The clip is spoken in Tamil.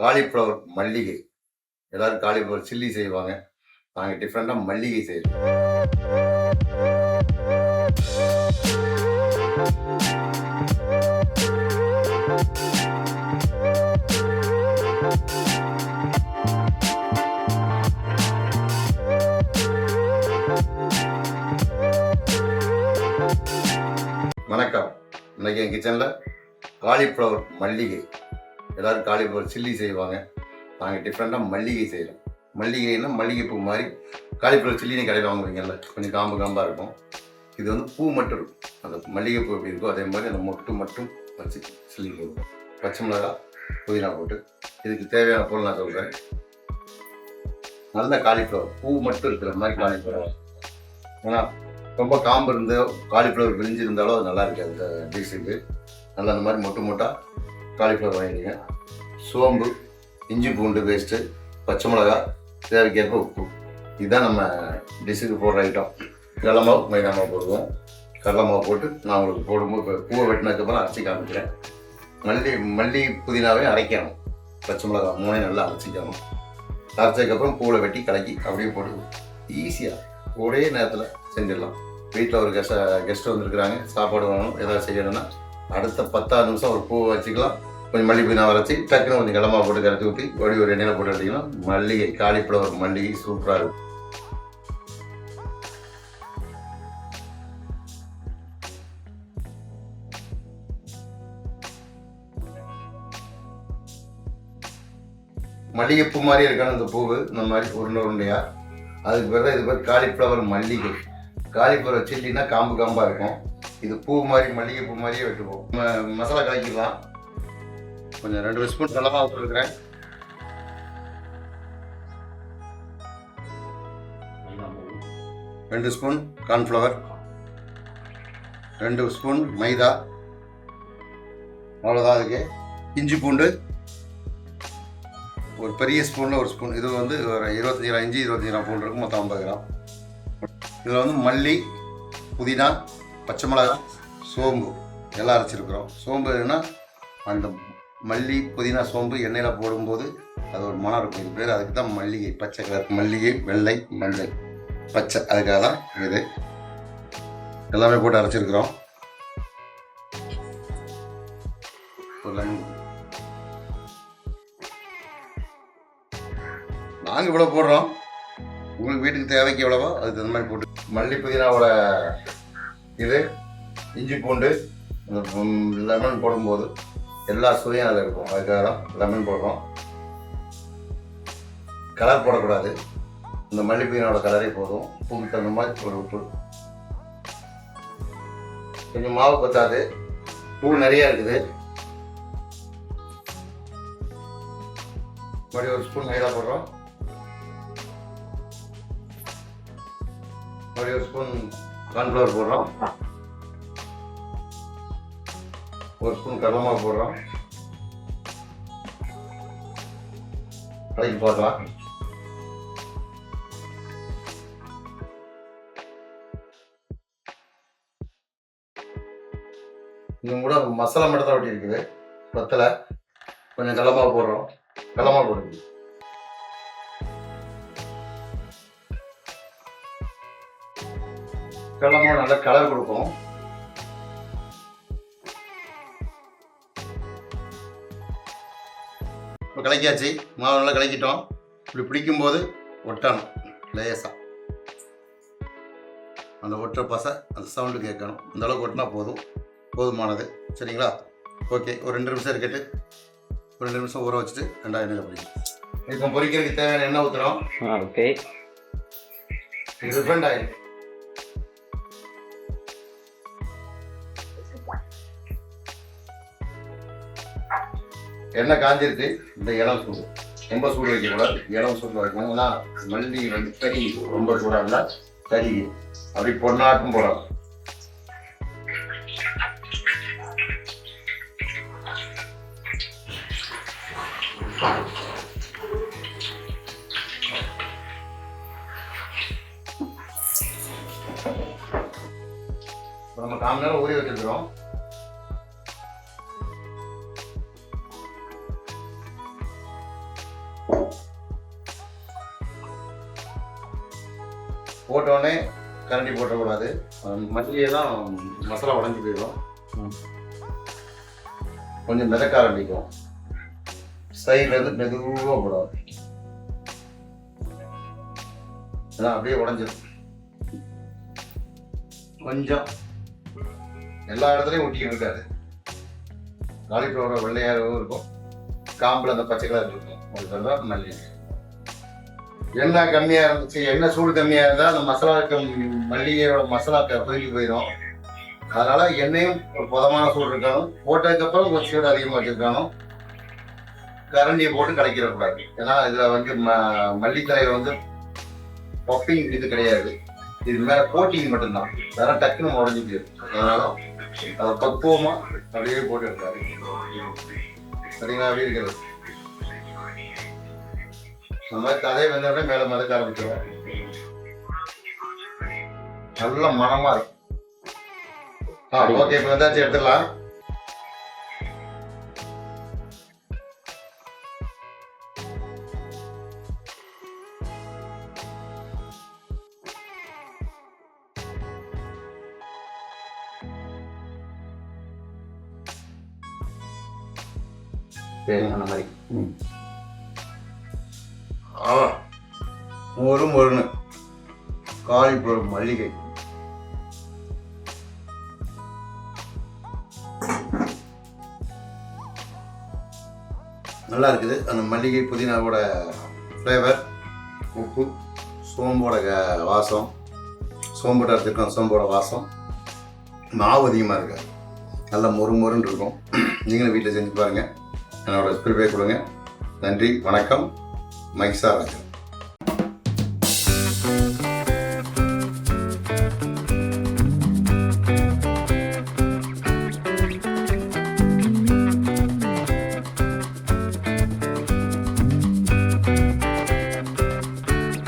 காலிஃப்ளவர் மல்லிகை. எல்லாரும் காலிஃப்ளவர் சில்லி செய்வாங்க. நாங்கள் டிஃப்ரெண்ட்டாக மல்லிகை செய்கிறோம். வணக்கம். இன்னைக்கு என் கிச்சனில் காலிஃப்ளவர் மல்லிகை. எல்லோரும் காலிஃப்ளவர் சில்லி செய்வாங்க. நாங்கள் டிஃப்ரெண்ட்டாக மல்லிகை செய்கிறோம். மல்லிகைன்னா மல்லிகைப்பூ மாதிரி. காலிஃப்ளவர் சில்லின்னு கடையில் வாங்குவீங்கல்ல, கொஞ்சம் காம்பாக இருக்கும். இது வந்து பூ மட்டும் இருக்கும். அந்த மல்லிகைப்பூ எப்படி இருக்கோ அதே மாதிரி அந்த மொட்டு மட்டும் வச்சு சில்லி போடுவோம். பச்சை மிளகா, புதினா போட்டு. இதுக்கு தேவையான பொருள் நான் சொல்கிறேன். நல்ல காலிஃப்ளவர் பூ மட்டும் இருக்கிற மாதிரி காலிஃப்ளவர். ஏன்னா ரொம்ப காம்பு இருந்து காலிஃப்ளவர் விரிஞ்சிருந்தாலும் அது நல்லா இருக்காது. அந்த டிஷ்ஷுக்கு நல்லா அந்த மாதிரி மொட்டு மொட்டாக காலிஃப்ளவர் வாங்கிடுங்க. சோம்பு, இஞ்சி பூண்டு பேஸ்ட்டு, பச்சை மிளகா, தேவைக்கேற்ப உப்பு. இதுதான் நம்ம டிஷ்ஷுக்கு போடுற ஐட்டம். கடலை மாவு, மைதா மாவு போடுவோம். கடலை மாவு போட்டு நான் உங்களுக்கு போடும்போது இப்போ பூவை வெட்டினதுக்கப்புறம் அரைச்சி காமிக்கிறேன். மல்லி புதினாவே அரைக்கணும். பச்சை மிளகா மூணையும் நல்லா அரைச்சிக்கணும். அரைச்சதுக்கப்புறம் பூவில் வெட்டி கலக்கி அப்படியே போட்டு ஈஸியாக ஒரே நேரத்தில் செஞ்சிடலாம். வீட்டில் ஒரு கெஸ்ட் வந்துருக்குறாங்க, சாப்பாடு வேணும், ஏதாவது செய்யணும்னா அடுத்த 10 நிமிஷம் ஒரு பூவை வச்சுக்கலாம். கொஞ்சம் மல்லி புதினா வரைச்சி டக்குன்னு கொஞ்சம் கடலை மாவு போட்டு கரைச்சி ஊற்றி ஒரு எண்ணெயில் போட்டு எடுத்திங்கன்னா மல்லிகை, காலிஃப்ளவர் மல்லிகை சூப்பராக இருக்கும். மல்லிகைப்பூ மாதிரி இருக்கணும் இந்த பூவு. இந்த மாதிரி உருண்டையா. அதுக்கு பிறகு இது பேர் காலிஃப்ளவர் மல்லிகை. காலிஃப்ளவர் சில்லினா காம்பாக இருக்கும். இது பூ மாதிரி மல்லிகைப்பூ மாதிரியே வெட்டுவோம். மசாலா கலக்கிடலாம். கொஞ்சம் 2 ஸ்பூன் கடலை மாவு போட்டுருக்கிறேன். 2 ஸ்பூன் கார்ன்ஃப்ளவர், 2 ஸ்பூன் மைதா. அவ்வளோதான். அதுக்கு இஞ்சி பூண்டு ஒரு பெரிய ஸ்பூனில் 1 ஸ்பூன். இது வந்து ஒரு 25 கிராம் இஞ்சி, 25 கிராம் பூண்டு இருக்கும். மொத்தம் 50 கிராம். இதில் வந்து மல்லி, புதினா, பச்சை மிளகா, சோம்பு எல்லாம் அரைச்சிருக்கிறோம். சோம்புன்னா அந்த மல்லி, புதினா, சோம்பு எண்ணெயில் போடும்போது அது ஒரு மனம் இருக்கும். இது பேர் அதுக்கு தான் மல்லிகை. பச்சை கலர் மல்லிகை, வெள்ளை, மஞ்சள், பச்சை. அதுக்காக தான் இது எல்லாமே போட்டு அரைச்சிருக்கிறோம். நாங்கள் இவ்வளோ போடுறோம். உங்களுக்கு வீட்டுக்கு தேவைக்கு எவ்வளவோ அதுக்கு தகுந்த மாதிரி போட்டு. மல்லி புதினாவோட இது இஞ்சி பூண்டு லெமன் போடும்போது எல்லா சுவையும் அதில் இருக்கும். அதுக்காக தான் லெமன் போடுறோம். கலர் போடக்கூடாது. இந்த மல்லி புதினாவோட கலரே போதும். உப்புக்கு தகுந்த மாதிரி ஒரு உப்பு. கொஞ்சம் மாவு பத்தாது, பூ நிறையா இருக்குது. மறுபடியும் 1 ஸ்பூன் மைதா போடுறோம். மறுபடியும் 1 ஸ்பூன் கார்ன்ஃப்ளவர் போடுறோம். 1 ஸ்பூன் கடலை மாவு போடுறோம். கலக்கி போடலாம். இன்னும் கூட மசாலா மட்டும் தான் ஒட்டி இருக்குது. பத்தலை. கொஞ்சம் கடலை மாவு போடுறோம். கடலை மாவு போடுங்க. கடலை மாவு நல்லா கலர் கொடுக்கும். இப்போ கலக்கியாச்சு. மாவு நல்லா கலக்கிட்டோம். இப்படி பிடிக்கும்போது ஒட்டணும் லேசாக. அந்த ஒட்டுற பசை அந்த சவுண்டு கேட்கணும். அந்த அளவுக்கு ஒட்டினா போதுமானது. சரிங்களா? ஓகே. ஒரு 2 நிமிஷம் இருக்கட்டு. ஒரு 2 நிமிஷம் ஊற வச்சுட்டு 2 எண்ணெயில் பொரிக்கும். இப்போ பொரிக்கிறதுக்கு தேவையான எண்ணெய் ஊற்றுறோம். ஓகே. இது ரிஃபைண்ட் ஆயில். எண்ணெய் காஞ்சிருக்கு. இந்த இளம் சூடு. ரொம்ப சூடு வைக்கக்கூடாது. இளம் சூடு வைக்கணும். ஏன்னா மல்லி வந்து கறி ரொம்ப சூடாக இருந்தால் கறி அப்படி பொண்ணாட்டும் போடலாம். நம்ம 1/4 மணி நேரம் ஊறி வச்சிருக்கிறோம். போட்டோடனே கரண்டி போட்டக்கூடாது. மல்லியெல்லாம் மசாலா உடஞ்சி போயிடும். கொஞ்சம் மிதக்க ஆரம்பிக்கும். சைட்லேருந்து மெதுவாக போடாது, அதான் அப்படியே உடஞ்சிடும். கொஞ்சம் எல்லா இடத்துலையும் ஒட்டிக்கிட்டு இருக்காது. காலிஃப்ளவர் வெள்ளையாகவும் இருக்கும், காம்பில் அந்த பச்சை கலர் இருக்கும். அதுதான் மல்லி. எண்ணெய் கம்மியாக இருந்துச்சு, எண்ணெய் சூடு கம்மியாக இருந்தால் அந்த மசாலாவுக்கு மல்லிகையோட மசாலா கொதிக்கி போயிடும். அதனால் எண்ணெயும் ஒரு புதமான சூடு இருக்கணும். போட்டதுக்கப்புறம் கொஞ்சம் சூடு அதிகமாக வச்சுருக்கணும். கரண்டியை போட்டு கலக்கிடக்கூடாது. ஏன்னா இதில் வந்து மல்லித்தலையில் வந்து பப்பிங் இது கிடையாது, இது மேலே கோட்டிங் மட்டும்தான். வேற டக்குன்னு உடஞ்சி போயிடும். அதனால் அதை பக்குவமாக அப்படியே போட்டு இருக்காரு. சரிங்களா? அப்படி இருக்கிறது அந்த மாதிரி கதையை வந்தோடனே மேலே மதக்க ஆரம்பிச்சிடும். நல்ல மனமாக இருக்கும். ஓகே, இப்போ வந்தாச்சு, எடுத்துடலாம். அந்த மாதிரி மொறுன்னு காலிஃப்ளவர் மல்லிகை. நல்லா இருக்குது. அந்த மல்லிகை புதினாவோட ஃப்ளேவர், உப்பு, சோம்போட வாசம், சோம்போட எடுத்துருக்கோம், சோம்போட வாசம், மாவு அதிகமாக இருக்காது. நல்லா மொறுன்னு இருக்கும். நீங்களும் வீட்டில் செஞ்சு பாருங்கள். என்னோட ஃபீட்பேக் கொடுங்க. நன்றி, வணக்கம். மகிஷா ராஜன்.